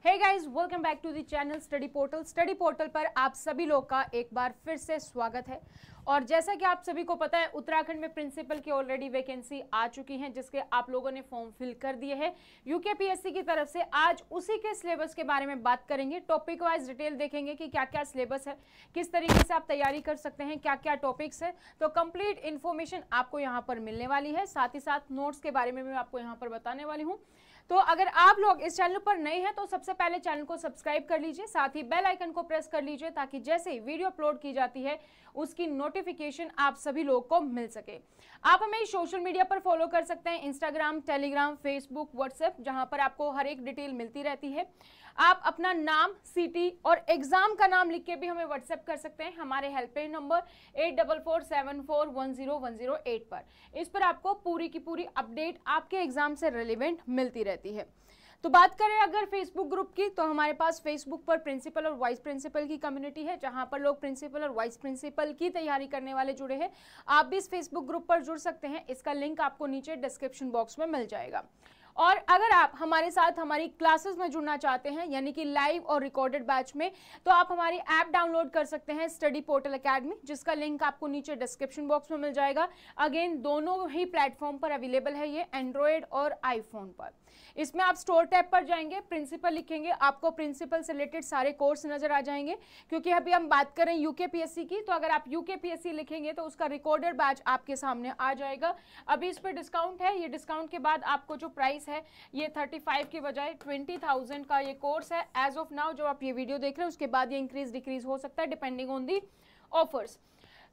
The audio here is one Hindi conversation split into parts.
Hey guys, welcome back to the channel study portal. Study portal पर आप सभी लोग का एक बार फिर से स्वागत है। और जैसा कि आप सभी को पता है, उत्तराखंड में प्रिंसिपल की ऑलरेडी वैकेंसी आ चुकी हैं, जिसके आप लोगों ने फॉर्म फिल कर दिए हैं यूकेपीएससी की तरफ से। आज उसी के सिलेबस के बारे में बात करेंगे, टॉपिक वाइज डिटेल देखेंगे कि क्या क्या सिलेबस है, किस तरीके से आप तैयारी कर सकते हैं, क्या क्या टॉपिक्स है। तो कंप्लीट इन्फॉर्मेशन आपको यहाँ पर मिलने वाली है, साथ ही साथ नोट्स के बारे में मैं आपको यहाँ पर बताने वाली हूँ। तो अगर आप लोग इस चैनल पर नए हैं तो सबसे पहले चैनल को सब्सक्राइब कर लीजिए, साथ ही बेल आइकन को प्रेस कर लीजिए ताकि जैसे ही वीडियो अपलोड की जाती है उसकी नोटिफिकेशन आप सभी लोगों को मिल सके। आप हमें सोशल मीडिया पर फॉलो कर सकते हैं, इंस्टाग्राम, टेलीग्राम, फेसबुक, व्हाट्सएप, जहां पर आपको हर एक डिटेल मिलती रहती है। आप अपना नाम, सिटी और एग्जाम का नाम लिख के भी हमें व्हाट्सएप कर सकते हैं हमारे हेल्पलाइन नंबर 8447410108 पर। इस पर आपको पूरी की पूरी अपडेट आपके एग्जाम से रिलेवेंट मिलती रहती है। तो बात करें अगर फेसबुक ग्रुप की, तो हमारे पास फेसबुक पर प्रिंसिपल और वाइस प्रिंसिपल की कम्युनिटी है, जहां पर लोग प्रिंसिपल और वाइस प्रिंसिपल की तैयारी करने वाले जुड़े हैं। आप भी इस फेसबुक ग्रुप पर जुड़ सकते हैं, इसका लिंक आपको नीचे डिस्क्रिप्शन बॉक्स में मिल जाएगा। और अगर आप हमारे साथ हमारी क्लासेस में जुड़ना चाहते हैं, यानी कि लाइव और रिकॉर्डेड बैच में, तो आप हमारी ऐप डाउनलोड कर सकते हैं, स्टडी पोर्टल एकेडमी, जिसका लिंक आपको नीचे डिस्क्रिप्शन बॉक्स में मिल जाएगा। अगेन दोनों ही प्लेटफॉर्म पर अवेलेबल है ये, एंड्रॉयड और आईफोन पर। इसमें आप स्टोर टैब पर जाएंगे, प्रिंसिपल लिखेंगे, आपको प्रिंसिपल से रिलेटेड सारे कोर्स नजर आ जाएंगे। क्योंकि अभी हम बात करें यूकेपीएससी की, तो अगर आप यूकेपीएससी लिखेंगे तो उसका रिकॉर्डेड बैच आपके सामने आ जाएगा। अभी इस पर डिस्काउंट है, ये डिस्काउंट के बाद आपको जो प्राइस है ये 35 की बजाय 20,000 का ये कोर्स है एज ऑफ नाउ। जो आप ये वीडियो देख रहे हैं उसके बाद ये इंक्रीज डिक्रीज हो सकता है डिपेंडिंग ऑन दी ऑफर्स।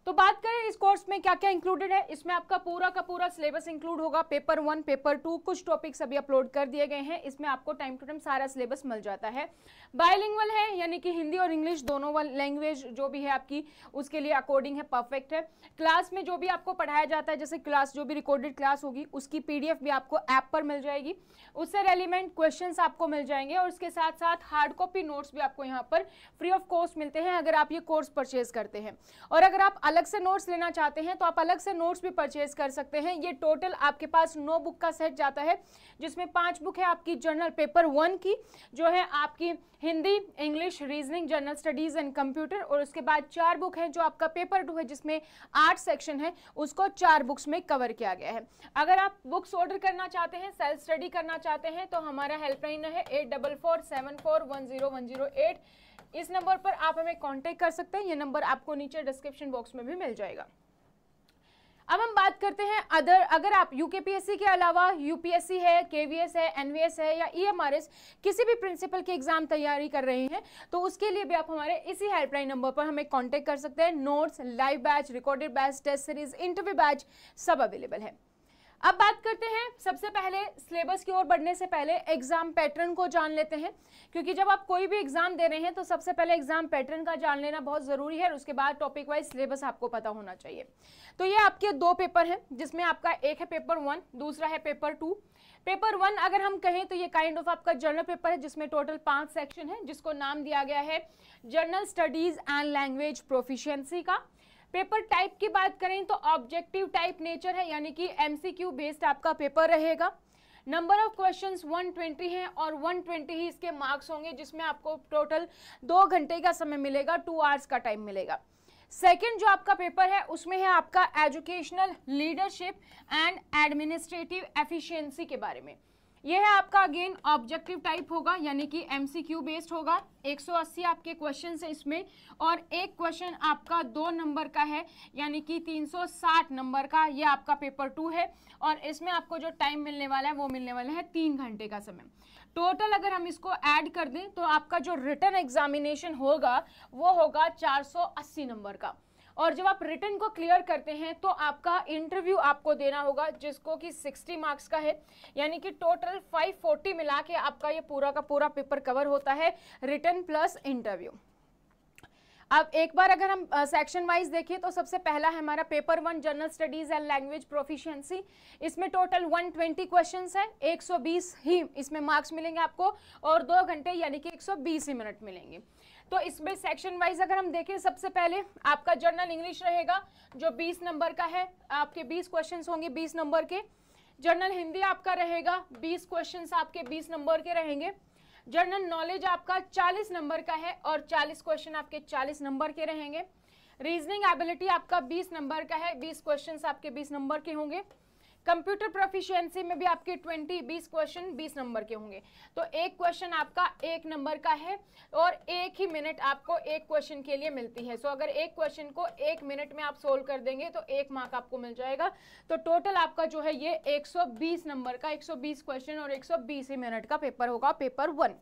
तो बात करें इस कोर्स में क्या क्या इंक्लूडेड है, इसमें आपका पूरा का पूरा सिलेबस इंक्लूड होगा। पेपर 1, पेपर 2, कुछ टॉपिक्स अभी अपलोड कर दिए गए हैं, इसमें आपको टाइम टू टाइम सारा सिलेबस मिल जाता है। बायलिंगुअल है, यानी कि हिंदी और इंग्लिश दोनों लैंग्वेज जो भी है आपकी उसके लिए अकॉर्डिंग है, परफेक्ट है। क्लास में जो भी आपको पढ़ाया जाता है, जैसे क्लास जो भी रिकॉर्डेड क्लास होगी उसकी पीडीएफ भी आपको ऐप पर मिल जाएगी, उससे रेलिवेंट क्वेश्चंस आपको मिल जाएंगे। और उसके साथ साथ हार्ड कॉपी नोट्स भी आपको यहाँ पर फ्री ऑफ कॉस्ट मिलते हैं अगर आप ये कोर्स परचेज करते हैं। और अगर आप अलग से नोट्स लेना चाहते हैं तो आप अलग से नोट्स भी परचेज कर सकते हैं। ये टोटल आपके पास 9 बुक का सेट जाता है, जिसमें 5 बुक है आपकी जनरल पेपर 1 की, जो है आपकी Hindi, English, reasoning, general studies and computer. और उसके बाद 4 बुक है जो आपका पेपर 2 है, जिसमें 8 सेक्शन है, उसको 4 बुक्स में कवर किया गया है। अगर आप बुक्स ऑर्डर करना चाहते हैं, सेल्फ स्टडी करना चाहते हैं, तो हमारा हेल्पलाइन है 8447410108। इस नंबर पर आप हमें कांटेक्ट कर सकते हैं, ये नंबर आपको नीचे डिस्क्रिप्शन बॉक्स में भी मिल जाएगा। अब हम बात करते हैं अगर आप यूकेपीएससी के अलावा यूपीएससी है, केवीएस है, एनवीएस है या ईएमआरएस किसी भी प्रिंसिपल की एग्जाम तैयारी कर रहे हैं, तो उसके लिए भी आप हमारे इसी हेल्पलाइन नंबर पर हमें कांटेक्ट कर सकते हैं। Notes, live batch, recorded batch, test series, interview batch सब अवेलेबल है। अब बात करते हैं, सबसे पहले सिलेबस की ओर बढ़ने से पहले एग्जाम पैटर्न को जान लेते हैं, क्योंकि जब आप कोई भी एग्जाम दे रहे हैं तो सबसे पहले एग्जाम पैटर्न का जान लेना बहुत जरूरी है, और उसके बाद टॉपिक वाइज सिलेबस आपको पता होना चाहिए। तो ये आपके 2 पेपर हैं, जिसमें आपका एक है पेपर 1, दूसरा है पेपर 2। पेपर 1 अगर हम कहें तो ये काइंड ऑफ आपका जर्नल पेपर है, जिसमें टोटल 5 सेक्शन है, जिसको नाम दिया गया है general studies and language proficiency का। पेपर टाइप की बात करें तो ऑब्जेक्टिव टाइप नेचर है, यानी कि एमसीक्यू बेस्ड आपका पेपर रहेगा। नंबर ऑफ क्वेश्चंस 120 हैं और 120 ही इसके मार्क्स होंगे, जिसमें आपको टोटल 2 घंटे का समय मिलेगा, 2 आवर्स का टाइम मिलेगा। सेकंड जो आपका पेपर है उसमें है आपका educational leadership and administrative efficiency के बारे में। यह है आपका अगेन ऑब्जेक्टिव टाइप होगा, यानी कि एमसीक्यू बेस्ड होगा। 180 आपके क्वेश्चन है इसमें, और एक क्वेश्चन आपका 2 नंबर का है, यानी कि 360 नंबर का। ये आपका पेपर 2 है, और इसमें आपको जो टाइम मिलने वाला है वो मिलने वाला है 3 घंटे का समय। टोटल अगर हम इसको ऐड कर दें तो आपका जो रिटन एग्जामिनेशन होगा वो होगा 480 नंबर का। और जब आप रिटन को क्लियर करते हैं तो आपका इंटरव्यू आपको देना होगा, जिसको कि 60 मार्क्स का है, यानी कि टोटल 540 मिला के आपका ये पूरा का पूरा पेपर कवर होता है, रिटन प्लस इंटरव्यू। अब एक बार अगर हम सेक्शन वाइज देखें तो सबसे पहला है हमारा paper 1 general studies and language proficiency. इसमें टोटल 120 क्वेश्चंस हैं, 120 ही इसमें मार्क्स मिलेंगे आपको, और 2 घंटे यानी कि 120 ही मिनट मिलेंगे। तो इसमें सेक्शन वाइज अगर हम देखें, सबसे पहले आपका जनरल इंग्लिश रहेगा जो 20 नंबर का है, आपके 20 क्वेश्चंस होंगे 20 नंबर के। जनरल हिंदी आपका रहेगा 20 क्वेश्चंस आपके 20 नंबर के रहेंगे। जनरल नॉलेज आपका 40 नंबर का है और 40 क्वेश्चन आपके 40 नंबर के रहेंगे। रीजनिंग एबिलिटी आपका 20 नंबर का है, 20 क्वेश्चंस आपके 20 नंबर के होंगे। कंप्यूटर प्रोफिशिएंसी में भी आपके 20 क्वेश्चन 20 नंबर के होंगे। तो एक क्वेश्चन आपका 1 नंबर का है और 1 ही मिनट आपको एक क्वेश्चन के लिए मिलती है। सो अगर एक क्वेश्चन को 1 मिनट में आप सोल्व कर देंगे तो 1 मार्क आपको मिल जाएगा। तो टोटल आपका जो है ये 120 नंबर का 120 क्वेश्चन और 120 ही मिनट का पेपर होगा, पेपर 1।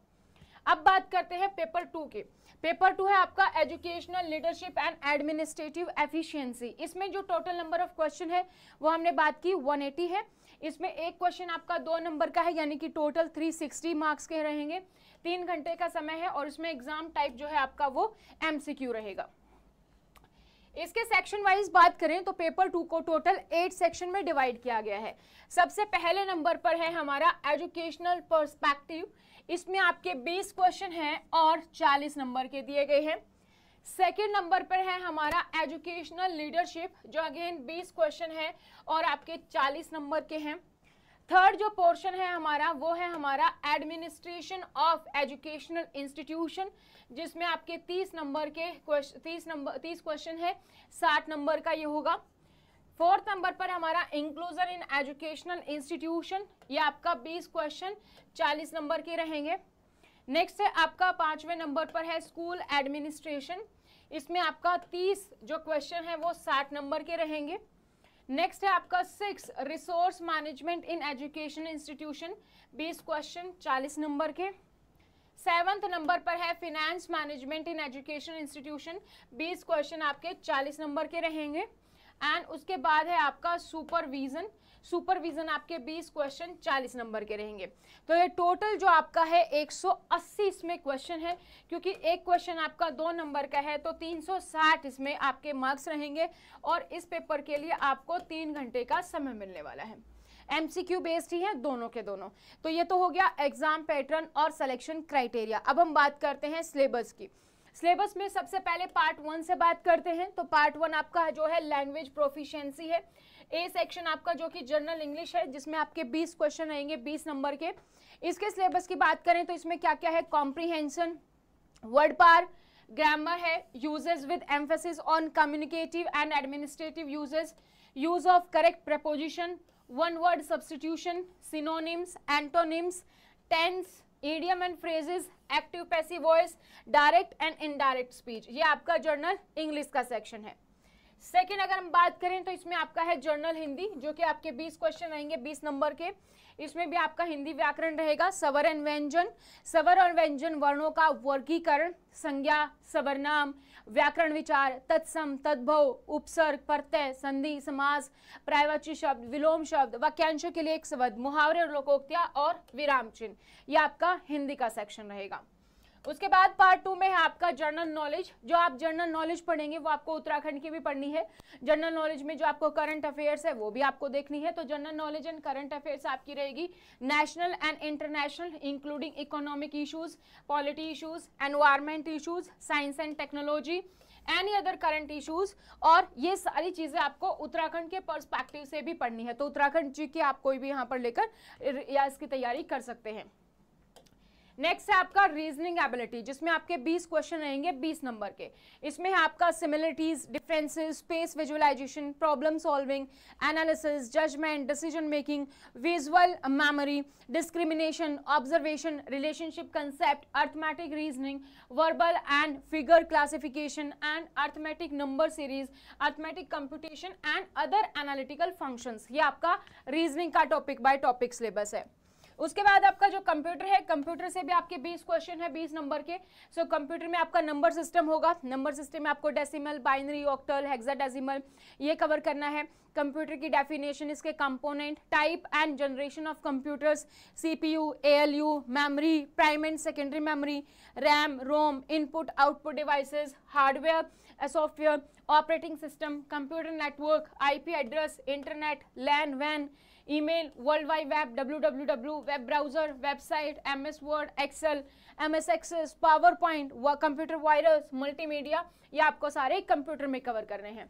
अब बात करते हैं पेपर 2 की। पेपर 2 है आपका educational leadership and administrative efficiency. इसमें जो टोटल नंबर ऑफ क्वेश्चन है वो हमने बात की 180 है। इसमें एक क्वेश्चन आपका 2 नंबर का है, यानी कि टोटल 360 मार्क्स के रहेंगे। 3 घंटे का समय है और इसमें एग्जाम टाइप जो है आपका वो MCQ रहेगा। इसके सेक्शन वाइज बात करें तो पेपर 2 को टोटल 8 सेक्शन में डिवाइड किया गया है। सबसे पहले नंबर पर है हमारा एजुकेशनल पर्सपेक्टिव। इसमें आपके 20 क्वेश्चन हैं और 40 नंबर के दिए गए हैं। सेकेंड नंबर पर है हमारा एजुकेशनल लीडरशिप, जो अगेन 20 क्वेश्चन है और आपके 40 नंबर के हैं। थर्ड जो पोर्शन है हमारा वो है हमारा एडमिनिस्ट्रेशन ऑफ एजुकेशनल इंस्टीट्यूशन, जिसमें आपके 30 नंबर के 30 क्वेश्चन है, 60 नंबर का ये होगा। फोर्थ नंबर पर हमारा इंक्लूजन इन एजुकेशनल इंस्टीट्यूशन, ये आपका 20 क्वेश्चन 40 नंबर के रहेंगे। नेक्स्ट है आपका 5वें नंबर पर है स्कूल एडमिनिस्ट्रेशन। इसमें आपका 30 जो क्वेश्चन है वो 60 नंबर के रहेंगे। नेक्स्ट है आपका 6 resource management in education institution, 20 question 40 number के। 7th नंबर पर है finance management in education institution, 20 question आपके 40 नंबर के रहेंगे। एंड उसके बाद है आपका सुपरविजन आपके 20 क्वेश्चन 40 नंबर के रहेंगे। तो ये टोटल जो आपका है 180 इसमें क्वेश्चन है, क्योंकि एक क्वेश्चन आपका 2 नंबर का है तो 360 इसमें आपके मार्क्स रहेंगे और इस पेपर के लिए आपको 3 घंटे का समय मिलने वाला है। MCQ बेस्ड ही है दोनों के दोनों। तो ये तो हो गया एग्जाम पैटर्न और सिलेक्शन क्राइटेरिया। अब हम बात करते हैं सिलेबस की। सिलेबस में सबसे पहले पार्ट 1 से बात करते हैं। तो पार्ट 1 आपका जो है लैंग्वेज प्रोफिशिएंसी है। ए सेक्शन आपका जो कि जनरल इंग्लिश है, जिसमें आपके 20 क्वेश्चन आएंगे 20 नंबर के। इसके सिलेबस की बात करें तो इसमें क्या क्या है, कॉम्प्रीहेंशन, वर्ड पार, ग्रामर है, uses with emphasis on communicative and administrative uses, use of correct preposition, one word substitution, synonyms, antonyms, tense, idiom and phrases, active passive voice, direct and indirect speech. ये आपका जर्नल इंग्लिश का सेक्शन है। सेकेंड अगर हम बात करें तो इसमें आपका है जर्नल हिंदी, जो कि आपके 20 क्वेश्चन आएंगे 20 नंबर के। इसमें भी आपका हिंदी व्याकरण रहेगा, स्वर एंड व्यंजन, स्वर और व्यंजन वर्णों का वर्गीकरण, संज्ञा, सर्वनाम, व्याकरण विचार, तत्सम, तद्भव, उपसर्ग, प्रत्यय, संधि, समास, पर्यायवाची शब्द, विलोम शब्द, वाक्यांशों के लिए एक शब्द, मुहावरे और लोकोक्तियां और विराम चिन्ह। यह आपका हिंदी का सेक्शन रहेगा। उसके बाद पार्ट 2 में है आपका जनरल नॉलेज। जो आप जनरल नॉलेज पढ़ेंगे वो आपको उत्तराखंड की भी पढ़नी है। जनरल नॉलेज में जो आपको करंट अफेयर्स है वो भी आपको देखनी है। तो general knowledge and current affairs आपकी रहेगी national and international, including economic issues, polity issues, environment issues, science and technology, any other current issues. और ये सारी चीजें आपको उत्तराखंड के पर्सपेक्टिव से भी पढ़नी है। तो उत्तराखंड जी की आप कोई भी यहाँ पर लेकर या इसकी तैयारी कर सकते हैं। नेक्स्ट है आपका रीजनिंग एबिलिटी, जिसमें आपके 20 क्वेश्चन रहेंगे 20 नंबर के। इसमें है आपका similarities, differences, space visualization, problem solving, analysis, judgement, decision making, visual memory, discrimination, observation, relationship concept, arithmetic reasoning, verbal and figure classification and arithmetic number series, arithmetic computation and other analytical functions. ये आपका रीजनिंग का टॉपिक बाय टॉपिक सिलेबस है। उसके बाद आपका जो कंप्यूटर है, कंप्यूटर से भी आपके 20 क्वेश्चन है 20 नंबर के। सो कंप्यूटर में आपका नंबर सिस्टम होगा। नंबर सिस्टम में आपको डेसिमल, बाइनरी, ऑक्टल, हेक्साडेसिमल ये कवर करना है। कंप्यूटर की डेफिनेशन, इसके component, type and generation of computers, CPU, ALU, memory, primary and secondary memory, RAM, ROM, input output devices, hardware, software, operating system, computer network, IP address, internet, LAN, वैन, email, world wide web, www, web browser, website, MS Word, Excel, MS Access, PowerPoint, computer virus, multimedia, ये आपको सारे कंप्यूटर में कवर करने हैं।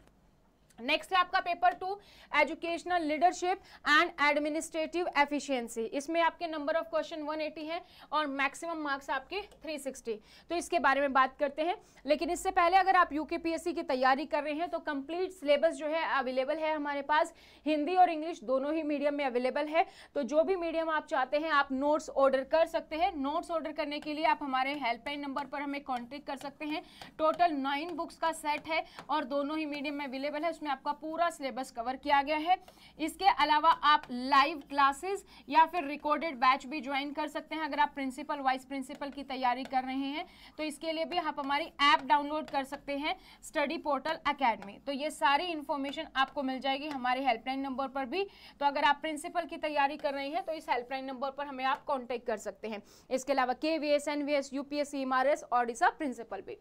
नेक्स्ट है आपका paper 2 educational leadership and administrative efficiency. इसमें आपके नंबर ऑफ क्वेश्चन 180 है और मैक्सिमम मार्क्स आपके 360। तो इसके बारे में बात करते हैं, लेकिन इससे पहले अगर आप यूकेपीएससी की तैयारी कर रहे हैं तो कंप्लीट सिलेबस जो है अवेलेबल है हमारे पास, हिंदी और इंग्लिश दोनों ही मीडियम में अवेलेबल है। तो जो भी मीडियम आप चाहते हैं आप नोट्स ऑर्डर कर सकते हैं। नोट्स ऑर्डर करने के लिए आप हमारे हेल्पलाइन नंबर पर हमें कॉन्टेक्ट कर सकते हैं। टोटल 9 बुक्स का सेट है और दोनों ही मीडियम में अवेलेबल है, उसमें आपका पूरा सिलेबस कवर किया गया है। इसके अलावा आप लाइव क्लासेस या फिर रिकॉर्डेड बैच भी ज्वाइन कर सकते हैं अगर आप प्रिंसिपल वाइस प्रिंसिपल की तैयारी कर रहे हैं। तो इसके लिए भी आप हमारी ऐप डाउनलोड कर सकते हैं स्टडी पोर्टल एकेडमी। तो ये सारी इंफॉर्मेशन आपको मिल जाएगी हमारे हेल्पलाइन नंबर पर भी। तो अगर आप प्रिंसिपल की तैयारी कर रहे हैं तो इस हेल्पलाइन नंबर पर हमें आप कॉन्टेक्ट कर सकते हैं। इसके अलावा KVS, NVS, UPSC, MRS, Odisha principal भी।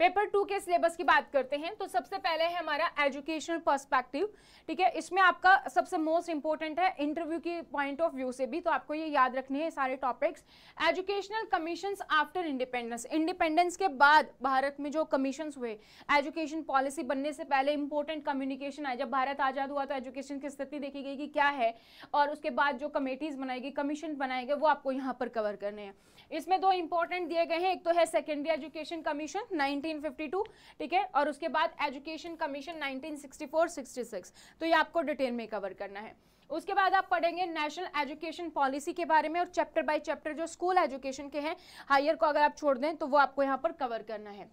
पेपर 2 के सिलेबस की बात करते हैं तो सबसे पहले है हमारा एजुकेशनल पर्सपेक्टिव। ठीक है, इसमें आपका सबसे मोस्ट इंपॉर्टेंट है इंटरव्यू की पॉइंट ऑफ व्यू से भी, तो आपको ये याद रखने हैं सारे topics. Educational commissions after independence, independence के बाद भारत में जो कमीशंस हुए, एजुकेशन पॉलिसी बनने से पहले इंपॉर्टेंट कम्युनिकेशन आए। जब भारत आजाद हुआ तो एजुकेशन की स्थिति देखी गई कि क्या है, और उसके बाद जो कमेटीज बनाएगी, कमीशन बनाए गए, वो आपको यहाँ पर कवर करने हैं। इसमें 2 इंपॉर्टेंट दिए गए हैं, एक तो है सेकेंडरी एजुकेशन कमीशन 1952, ठीक है, और उसके बाद एजुकेशन कमीशन 1964-66। तो ये आपको डिटेल में कवर करना है। उसके बाद आप पढ़ेंगे नेशनल एजुकेशन पॉलिसी के बारे में, और चैप्टर बाय चैप्टर जो स्कूल एजुकेशन के हैं, हायर को अगर आप छोड़ दें तो वो आपको यहाँ पर कवर करना है।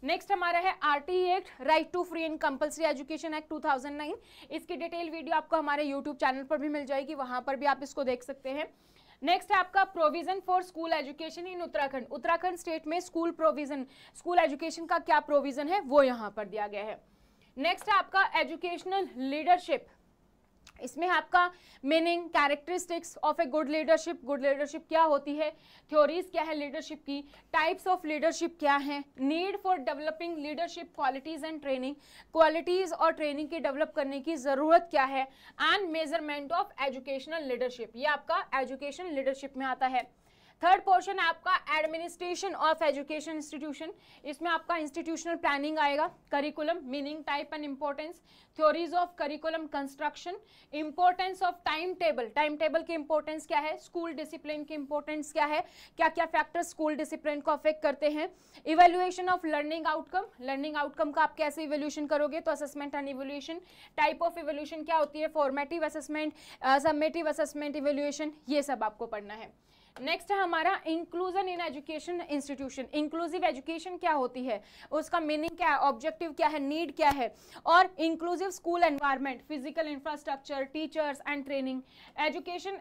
नेक्स्ट हमारा है RTE act, right to free and compulsory education act 2009। इसकी डिटेल वीडियो आपको हमारे यूट्यूब चैनल पर भी मिल जाएगी, वहां पर भी आप इसको देख सकते हैं। नेक्स्ट है आपका provision for school education in Uttarakhand. Uttarakhand state में स्कूल प्रोविजन, स्कूल एजुकेशन का क्या प्रोविजन है वो यहाँ पर दिया गया है। नेक्स्ट है आपका एजुकेशनल लीडरशिप। इसमें आपका meaning, characteristics of a good leadership, good leadership क्या होती है, थ्योरीज क्या है लीडरशिप की, टाइप्स ऑफ लीडरशिप क्या है, need for developing leadership qualities and training, qualities और ट्रेनिंग की डेवलप करने की जरूरत क्या है, and measurement of educational leadership, ये आपका एजुकेशन लीडरशिप में आता है। थर्ड पोर्शन है आपका एडमिनिस्ट्रेशन ऑफ एजुकेशन इंस्टीट्यूशन। इसमें आपका इंस्टीट्यूशनल प्लानिंग आएगा, curriculum, meaning, type and importance, theories of curriculum construction, importance of time table, time table की इंपॉर्टेंस क्या है, स्कूल डिसिप्लिन की इंपॉर्टेंस क्या है, क्या क्या फैक्टर्स स्कूल डिसिप्लिन को अफेक्ट करते हैं, evaluation of learning outcome, learning outcome का आप कैसे इवेल्यूशन करोगे, तो assessment and evaluation, type of evaluation क्या होती है, formative assessment, summative assessment, evaluation, ये सब आपको पढ़ना है। नेक्स्ट है हमारा inclusion in education institution. Inclusive education क्या होती है, उसका मीनिंग क्या है, ऑब्जेक्टिव क्या है, नीड क्या है, और inclusive school environment, physical infrastructure, teachers and training, education,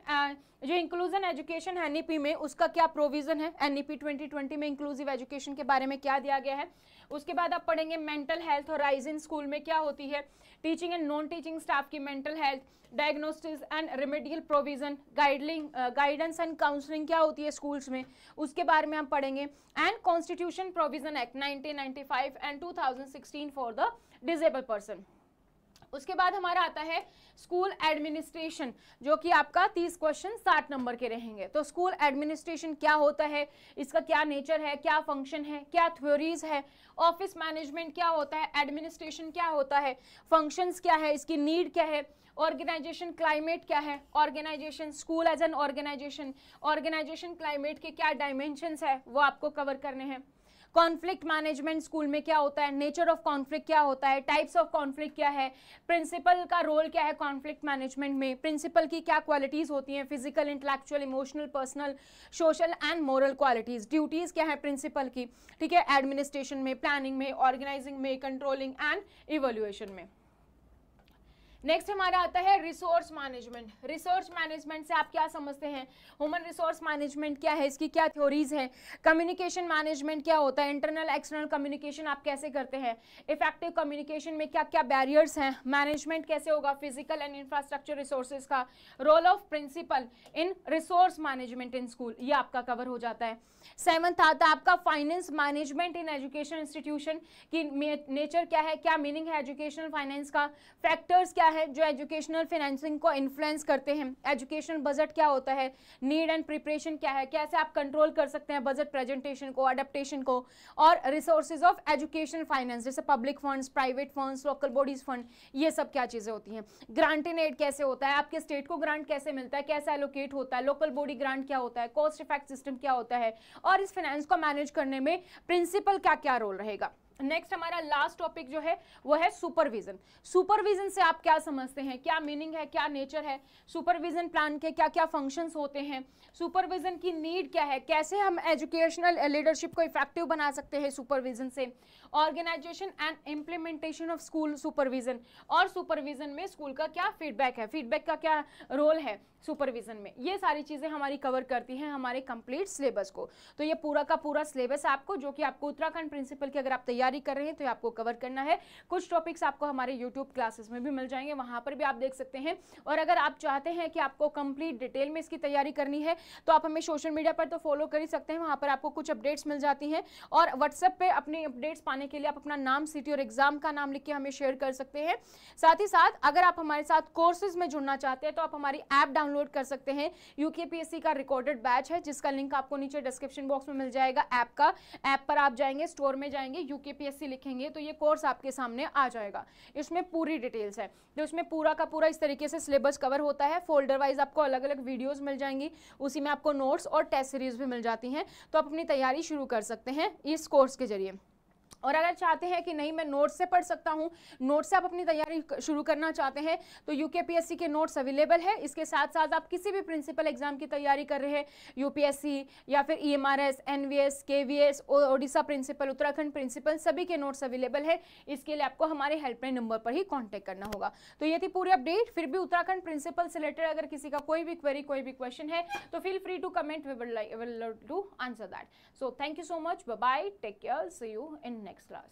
जो इंक्लूजन एजुकेशन है एनईपी में, उसका क्या प्रोविजन है, एनईपी 2020 में इंक्लूसिव एजुकेशन के बारे में क्या दिया गया है। उसके बाद आप पढ़ेंगे मेंटल हेल्थ और राइज इन स्कूल में क्या होती है, teaching and non teaching staff की mental health, diagnostic and remedial provision, guidance and counselling क्या होती है स्कूल्स में, उसके बारे में हम पढ़ेंगे, and constitution provision act 1995 and 2016 for the disable person. उसके बाद हमारा आता है स्कूल एडमिनिस्ट्रेशन, जो कि आपका 30 क्वेश्चन 60 नंबर के रहेंगे। तो स्कूल एडमिनिस्ट्रेशन क्या होता है, इसका क्या नेचर है, क्या फंक्शन है, क्या थ्योरीज है, ऑफिस मैनेजमेंट क्या होता है, एडमिनिस्ट्रेशन क्या होता है, फंक्शंस क्या है, इसकी नीड क्या है, ऑर्गेनाइजेशन क्लाइमेट क्या है, organisation, school as an organisation, organisation climate के क्या डायमेंशंस है वो आपको कवर करने हैं। कॉन्फ्लिक्ट मैनेजमेंट स्कूल में क्या होता है, नेचर ऑफ कॉन्फ्लिक्ट क्या होता है, टाइप्स ऑफ कॉन्फ्लिक्ट क्या है, प्रिंसिपल का रोल क्या है कॉन्फ्लिक्ट मैनेजमेंट में, प्रिंसिपल की क्या क्वालिटीज होती हैं, physical, intellectual, emotional, personal, social and moral qualities, duties क्या है प्रिंसिपल की, ठीक है, एडमिनिस्ट्रेशन में, प्लानिंग में, ऑर्गेनाइजिंग में, कंट्रोलिंग एंड इवैल्यूएशन में। नेक्स्ट हमारा आता है रिसोर्स मैनेजमेंट। रिसोर्स मैनेजमेंट से आप क्या समझते हैं, ह्यूमन रिसोर्स मैनेजमेंट क्या है, इसकी क्या थ्योरीज है, कम्युनिकेशन मैनेजमेंट क्या होता है, इंटरनल एक्सटर्नल कम्युनिकेशन आप कैसे करते हैं, इफेक्टिव कम्युनिकेशन में क्या क्या बैरियर्स हैं, मैनेजमेंट कैसे होगा, फिजिकल एंड इंफ्रास्ट्रक्चर रिसोर्सेज का, role of principal in resource management in school, ये आपका कवर हो जाता है। 7th आता है आपका finance management in education institution की नेचर क्या है, क्या मीनिंग है एजुकेशनल फाइनेंस का, फैक्टर्स क्या है जो एजुकेशनल फाइनेंसिंग को इन्फ्लुएंस करते हैं। एजुकेशनल बजट क्या होता है, नीड एंड प्रिपरेशन क्या है, कैसे आप कंट्रोल कर सकते हैं बजट प्रेजेंटेशन को, अडेप्टेशन को, और रिसोर्सेज ऑफ एजुकेशन फाइनेंस जैसे public funds, private funds, local bodies fund, ये सब क्या चीजें होती हैं। ग्रांट इन एड कैसे होता है, आपके स्टेट को ग्रांट कैसे मिलता है, कैसे एलोकेट होता है, लोकल बॉडी ग्रांट क्या होता है, कॉस्ट इफेक्ट सिस्टम क्या होता है, और इस फाइनेंस को मैनेज करने में प्रिंसिपल का क्या रोल रहेगा। नेक्स्ट हमारा लास्ट टॉपिक जो है वो है सुपरविजन। सुपरविजन से आप क्या समझते हैं, क्या मीनिंग है, क्या नेचर है, सुपरविजन प्लान के क्या क्या फंक्शंस होते हैं, सुपरविजन की नीड क्या है, कैसे हम एजुकेशनल लीडरशिप को इफेक्टिव बना सकते हैं सुपरविजन से, organisation and implementation of school supervision, और सुपरविजन में स्कूल का क्या फीडबैक है, फीडबैक का क्या रोल है सुपरविजन में, ये सारी चीजें हमारी कवर करती हैं हमारे कंप्लीट सिलेबस को। तो ये पूरा का पूरा सिलेबस आपको, जो कि आपको उत्तराखंड प्रिंसिपल की अगर आप तैयारी कर रहे हैं तो आपको कवर करना है। कुछ टॉपिक्स आपको हमारे यूट्यूब क्लासेस में भी मिल जाएंगे, वहां पर भी आप देख सकते हैं। और अगर आप चाहते हैं कि आपको कंप्लीट डिटेल में इसकी तैयारी करनी है तो आप हमें सोशल मीडिया पर तो फॉलो कर ही सकते हैं, वहां पर आपको कुछ अपडेट्स मिल जाती हैं। और व्हाट्सएप पे अपनी अपडेट्स पाने के लिए आप अपना नाम, सिटी और एग्जाम का नाम लिख के हमें शेयर कर सकते हैं। साथ ही साथ अगर आप हमारे साथ कोर्सेज में जुड़ना चाहते हैं तो आप हमारी ऐप डाउनलोड कर सकते हैं। यूकेपीएससी का रिकॉर्डेड बैच है जिसका लिंक आपको नीचे डिस्क्रिप्शन बॉक्स में मिल जाएगा ऐप का। ऐप पर आप जाएंगे, स्टोर में जाएंगे, यूकेपीएससी लिखेंगे तो ये कोर्स आपके सामने आ जाएगा। इसमें पूरी डिटेल्स है, तो इसमें पूरा का पूरा इस तरीके से सिलेबस कवर होता है। फोल्डर वाइज आपको अलग अलग वीडियोस मिल जाएंगी, उसी में आपको नोट्स और टेस्ट सीरीज भी मिल जाती हैं। तो आप अपनी तैयारी शुरू कर सकते हैं इस कोर्स के जरिए। और अगर चाहते हैं कि नहीं मैं नोट्स से पढ़ सकता हूं, नोट्स से आप अपनी तैयारी शुरू करना चाहते हैं तो यूकेपीएससी के नोट्स अवेलेबल है। इसके साथ साथ आप किसी भी प्रिंसिपल एग्जाम की तैयारी कर रहे हैं, यूपीएससी या फिर EMRS, NVS, KVS, Odisha principal, Uttarakhand principal, सभी के नोट्स अवेलेबल है। इसके लिए आपको हमारे हेल्पलाइन नंबर पर ही कॉन्टैक्ट करना होगा। तो ये थी पूरी अपडेट। फिर भी उत्तराखंड प्रिंसिपल से रिलेटेड अगर किसी का कोई भी क्वेरी, कोई भी क्वेश्चन है तो feel free to comment, we will love to answer that. So thank you so much, bye bye, take care, see you in next class.